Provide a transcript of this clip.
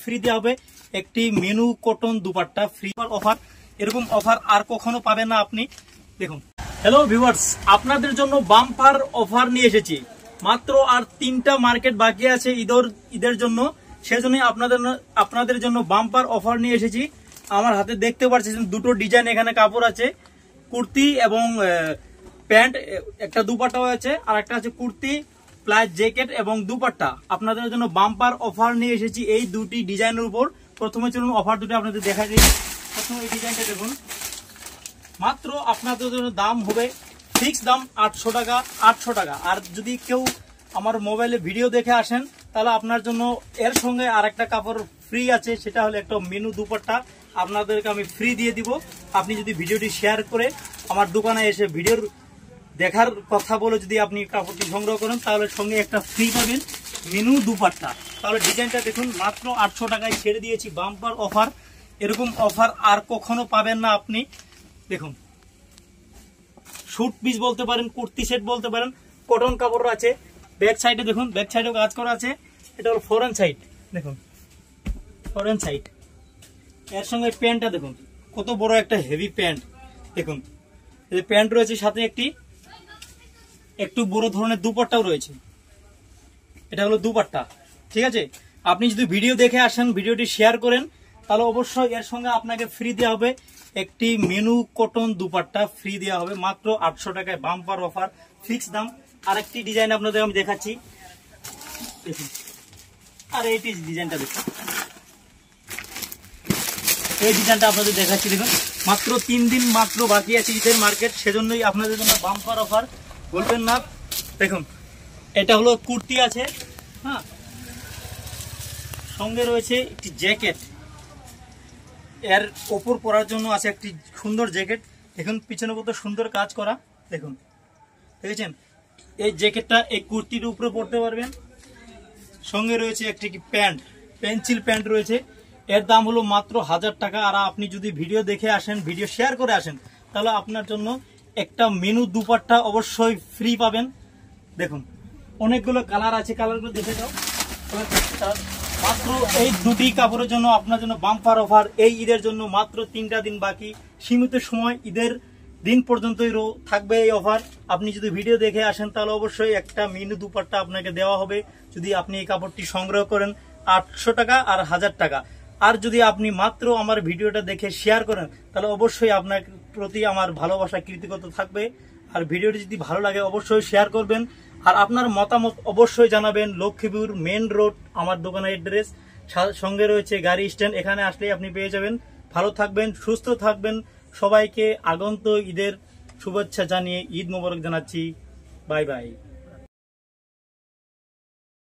Free দেওয়া হবে একটি menu cotton dupatta free offer. এরকম অফার আর কখনো পাবেন না আপনি। দেখুন, হ্যালো ভিউয়ার্স, আপনাদের জন্য বাম্পার অফার নিয়ে এসেছি। মাত্র আর 3টা মার্কেট বাকি আছে ঈদের জন্য, সেজন্য আপনাদের জন্য বাম্পার অফার নিয়ে এসেছি। আমার হাতে দেখতে পাচ্ছেন দুটো ডিজাইন এখানে কাপড় আছে, কুর্তি এবং প্যান্ট, একটা দুপাট্টা আছে, আর একটা আছে কুর্তি প্লাস জ্যাকেট এবং দুপাট্টা। আপনাদের জন্য বাম্পার অফার নিয়ে এসেছি এই দুটি ডিজাইনের উপর। প্রথমে চলুন অফার দুটো আপনাদের দেখা দিই। প্রথমে এই ডিজাইনটা দেখুন, মাত্র আপনাদের জন্য দাম হবে ফিক্স দাম 800 টাকা। 800 টাকা। আর যদি কেউ আমার মোবাইলে ভিডিও দেখে আসেন তাহলে আপনার জন্য এর সঙ্গে আর একটা কাপড় ফ্রি আছে, সেটা হলো একটা মেনু দুপাট্টা আপনাদেরকে আমি ফ্রি দিয়ে দিব। আপনি যদি ভিডিওটি শেয়ার করে আমার দোকানে এসে ভিডিওর দেখার কথা বলে যদি আপনি কাপড়টি সংগ্রহ করেন তাহলে সঙ্গে একটা ফ্রি পাবেন মেনু দুপাট্টা। তাহলে ডিজাইনটা দেখুন, মাত্র 800 টাকায় ছেড়ে দিয়েছি বাম্পার অফার। এরকম অফার আর কখনো পাবেন না আপনি। দেখুন, শুট পিস বলতে পারেন, কুর্তি সেট বলতে পারেন, কটন কাপড় আছে। ব্যাক সাইডে দেখুন, ব্যাক সাইডেও কাজ করা আছে। এটা হলো ফরেন সাইড, দেখুন ফরেন সাইড। এর সঙ্গে প্যান্টটা দেখুন, কত বড় একটা হেভি প্যান্ট। দেখুন, এই প্যান্ট রয়েছে, সাথে একটু বড় ধরনের দুপাট্টাও রয়েছে। এটা হলো দুপাট্টা, ঠিক আছে। আপনি যদি ভিডিও দেখে আসেন, ভিডিওটি শেয়ার করেন, তাহলে অবশ্যই এর সঙ্গে আপনাকে ফ্রি দেওয়া হবে একটি মেনু কটন দুপাট্টা ফ্রি দেওয়া হবে মাত্র 800 টাকায়। বাম্পার অফার, ফিক্স দাম। আরেকটি ডিজাইন আপনাদের আমি দেখাচ্ছি, দেখুন। আর এইটি ডিজাইনটা দেখুন, এই ডিজাইনটা আপনাদের দেখাচ্ছি। দেখুন, মাত্র 3 দিন মাত্র বাকি আছে ঈদের মার্কেট, সেজন্যই আপনাদের জন্য বাম্পার অফার, বলবেন না। দেখুন, এটা হলো কুর্তি আছে, হ্যাঁ, সঙ্গে রয়েছে একটি জ্যাকেট। এর ওপর পরার জন্য আছে একটি সুন্দর জ্যাকেট। দেখুন, পিছনে কত সুন্দর কাজ করা, দেখুন, দেখেছেন। এই জ্যাকেটটা এই কুর্তির উপরে পরতে পারবেন। সঙ্গে রয়েছে একটি প্যান্ট, পেন্সিল প্যান্ট রয়েছে। এর দাম হলো মাত্র 1000 টাকা। আর আপনি যদি ভিডিও দেখে আসেন, ভিডিও শেয়ার করে আসেন, তাহলে আপনার জন্য একটা মেনু দুপাট্টা অবশ্যই ফ্রি পাবেন। দেখুন, অনেকগুলো কালার আছে, কালারগুলো দেখে যাও। মাত্র এই দুটি কাপড়ের জন্য আপনার জন্য বাম্পার অফার এই ঈদের জন্য। মাত্র 3টা দিন বাকি, সীমিত সময়, ঈদের দিন পর্যন্তই থাকবে এই অফার। আপনি যদি ভিডিও দেখে আসেন তাহলে অবশ্যই একটা মেনু দুপাট্টা আপনাকে দেওয়া হবে যদি আপনি এই কাপড়টি সংগ্রহ করেন। 800 টাকা আর 1000 টাকা। আর যদি আপনি মাত্র আমার ভিডিওটা দেখে শেয়ার করেন তাহলে অবশ্যই আপনার প্রতি আমার ভালোবাসা, কৃতজ্ঞতা থাকবে। আর ভিডিওটি যদি ভালো লাগে অবশ্যই শেয়ার করবেন। আর আপনার মতামত অবশ্যই জানাবেন। লক্ষ্মীপুর মেন রোড আমার দোকানের অ্যাড্রেস, সঙ্গে রয়েছে গাড়ি স্ট্যান্ড। এখানে আসলেই আপনি পেয়ে যাবেন। ভালো থাকবেন, সুস্থ থাকবেন। সবাইকে আগন্ত ঈদের শুভেচ্ছা জানিয়ে ঈদ মোবারক জানাচ্ছি। Bye bye.